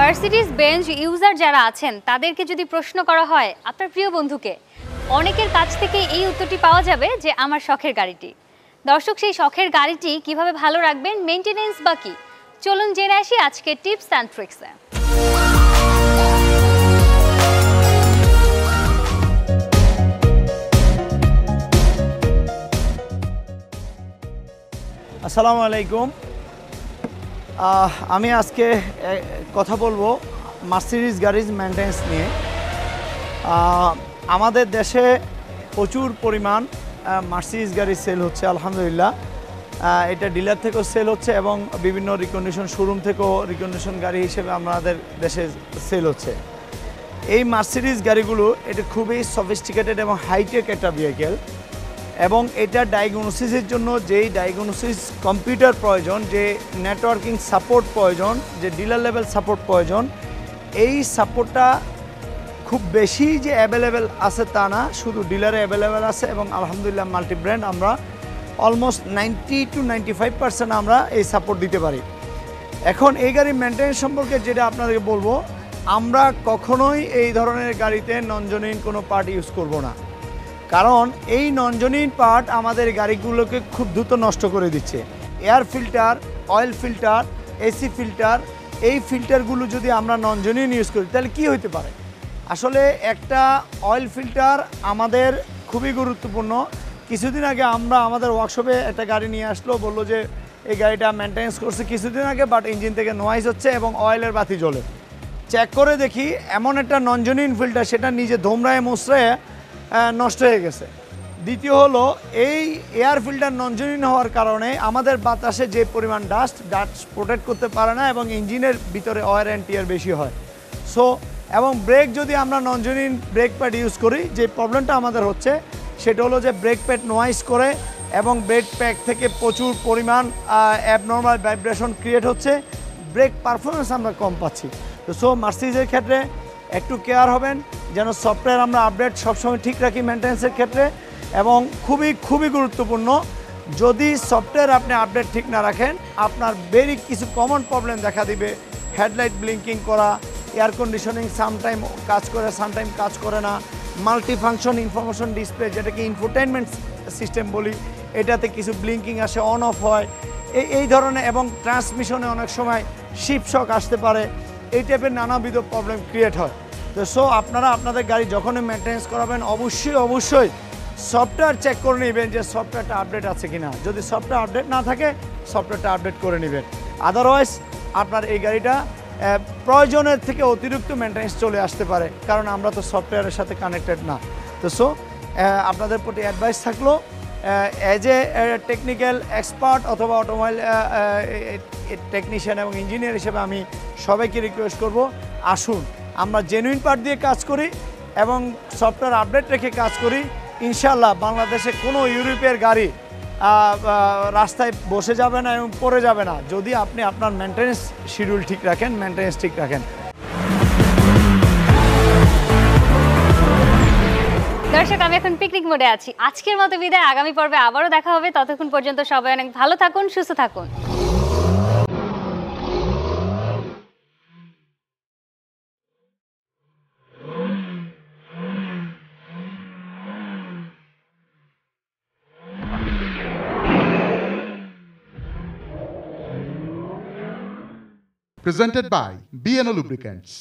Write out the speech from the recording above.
Mercedes Benz user যারা আছেন তাদেরকে যদি প্রশ্ন করা হয় আপনার প্রিয় বন্ধুকে, অনেকের কাছ থেকে এই উত্তরটি পাওয়া যাবে যে আমার শখের গাড়িটি। দর্শক, সেই শখের গাড়িটি কিভাবে ভালো রাখবেন, মেইনটেনেন্স বা কি, চলুন জেনে আসি আজকের টিপস অ্যান্ড ট্রিক্সে। আসসালামু আলাইকুম। আমি আজকে কথা বলবো মার্সিডিজ গাড়ির মেইনটেনেন্স নিয়ে। আমাদের দেশে প্রচুর পরিমাণ মার্সিডিজ গাড়ি সেল হচ্ছে আলহামদুলিল্লাহ। এটা ডিলার থেকেও সেল হচ্ছে এবং বিভিন্ন রিকন্ডিশন শোরুম থেকেও রিকন্ডিশন গাড়ি হিসেবে আমাদের দেশে সেল হচ্ছে। এই মার্সিডিজ গাড়িগুলো এটা খুবই সফিস্টিকেটেড এবং হাইটেক একটা ভেহিকেল, এবং এটা ডায়াগনোসিসের জন্য যেই ডায়াগনোসিস কম্পিউটার প্রয়োজন, যে নেটওয়ার্কিং সাপোর্ট প্রয়োজন, যে ডিলার লেভেল সাপোর্ট প্রয়োজন, এই সাপোর্টটা খুব বেশি যে অ্যাভেলেবেল আছে তা না, শুধু ডিলারে অ্যাভেলেবেল আছে এবং আলহামদুলিল্লাহ মাল্টি ব্র্যান্ড আমরা অলমোস্ট 90 to 95% আমরা এই সাপোর্ট দিতে পারি। এখন এই গাড়ির মেনটেন্যান্স সম্পর্কে যেটা আপনাদেরকে বলবো, আমরা কখনোই এই ধরনের গাড়িতে নন জেনুইন কোনো পার্ট ইউজ করব না, কারণ এই নন জেনুইন পার্ট আমাদের গাড়িগুলোকে খুব দ্রুত নষ্ট করে দিচ্ছে। Air filter, oil filter, AC filter, এই ফিল্টারগুলো যদি আমরা নন জেনুইন ইউজ করি তাহলে কি হতে পারে? আসলে একটা অয়েল ফিল্টার আমাদের খুবই গুরুত্বপূর্ণ। কিছুদিন আগে আমরা আমাদের ওয়ার্কশপে একটা গাড়ি নিয়ে আসলো, বললো যে এই গাড়িটা মেনটেন্যান্স করছে কিছুদিন আগে, বাট ইঞ্জিন থেকে নয়েজ হচ্ছে এবং অয়েলের বাতি জ্বলে। চেক করে দেখি এমন একটা নন জেনুইন ফিল্টার, সেটা নিজে ধোমরায় মোসরায় নষ্ট হয়ে গেছে। দ্বিতীয় হলো, এই এয়ার ফিল্টার নন জেনুইন হওয়ার কারণে আমাদের বাতাসে যে পরিমাণ ডাস্ট প্রোটেক্ট করতে পারে না এবং ইঞ্জিনের ভিতরে ওয়ার অ্যান্ড টিয়ার বেশি হয়। এবং ব্রেক যদি আমরা নন জেনুইন ব্রেক প্যাড ইউজ করি, যে প্রবলেমটা আমাদের হচ্ছে সেটা হলো যে ব্রেক প্যাড নয়েজ করে এবং ব্রেক প্যাড থেকে প্রচুর পরিমাণ অ্যাবনর্মাল ভাইব্রেশন ক্রিয়েট হচ্ছে, ব্রেক পারফরমেন্স আমরা কম পাচ্ছি। তো মার্সিডিজের ক্ষেত্রে একটু কেয়ার হবেন যেন সফটওয়্যার আমরা আপডেট সবসময় ঠিক রাখি মেনটেন্যান্সের ক্ষেত্রে। এবং খুবই গুরুত্বপূর্ণ, যদি সফটওয়্যার আপনি আপডেট ঠিক না রাখেন, আপনার ভেরি কিছু কমন প্রবলেম দেখা দিবে। হেডলাইট ব্লিঙ্কিং করা, এয়ার কন্ডিশনিং সামটাইম কাজ করে, সামটাইম কাজ করে না, মাল্টি ফাংশন ইনফরমেশন ডিসপ্লে, যেটাকে ইনফোটেইনমেন্ট সিস্টেম বলি, এটাতে কিছু ব্লিঙ্কিং আসে, অন অফ হয়, এই ধরনের, এবং ট্রান্সমিশনে অনেক সময় শিপ শক আসতে পারে, এই টাইপের নানাবিধ প্রবলেম ক্রিয়েট হয়। তো আপনারা আপনাদের গাড়ি যখনই মেনটেন্যান্স করাবেন অবশ্যই সফটওয়্যার চেক করে নেবেন যে সফটওয়্যারটা আপডেট আছে কিনা। যদি সফটওয়্যার আপডেট না থাকে সফটওয়্যারটা আপডেট করে নেবেন, আদারওয়াইজ আপনার এই গাড়িটা প্রয়োজনের থেকে অতিরিক্ত মেনটেন্যান্স চলে আসতে পারে, কারণ আমরা তো সফটওয়্যারের সাথে কানেক্টেড না। তো আপনাদের প্রতি অ্যাডভাইস থাকলো, অ্যাজ এ টেকনিক্যাল এক্সপার্ট অথবা অটোমোবাইল টেকনিশিয়ান এবং ইঞ্জিনিয়ার হিসেবে আমি সবাইকে রিকোয়েস্ট করব, আসুন আমরা জেনুইন পার্ট দিয়ে কাজ করি এবং সফটওয়্যার আপডেট রেখে কাজ করি। ইনশাল্লাহ বাংলাদেশে কোনো ইউরোপের গাড়ি রাস্তায় বসে যাবে না এবং পড়ে যাবে না, যদি আপনি আপনার মেনটেন্যান্স শিডিউল ঠিক রাখেন, মেনটেন্যান্স ঠিক রাখেন। দর্শক, আমি এখন পিকনিক মোডে আছি। আজকের মতো বিদায়, আগামী পর্বে আবারও দেখা হবে। ততক্ষণ পর্যন্ত সবাই অনেক ভালো থাকুন, সুস্থ থাকুন। Presented by B&O Lubricants.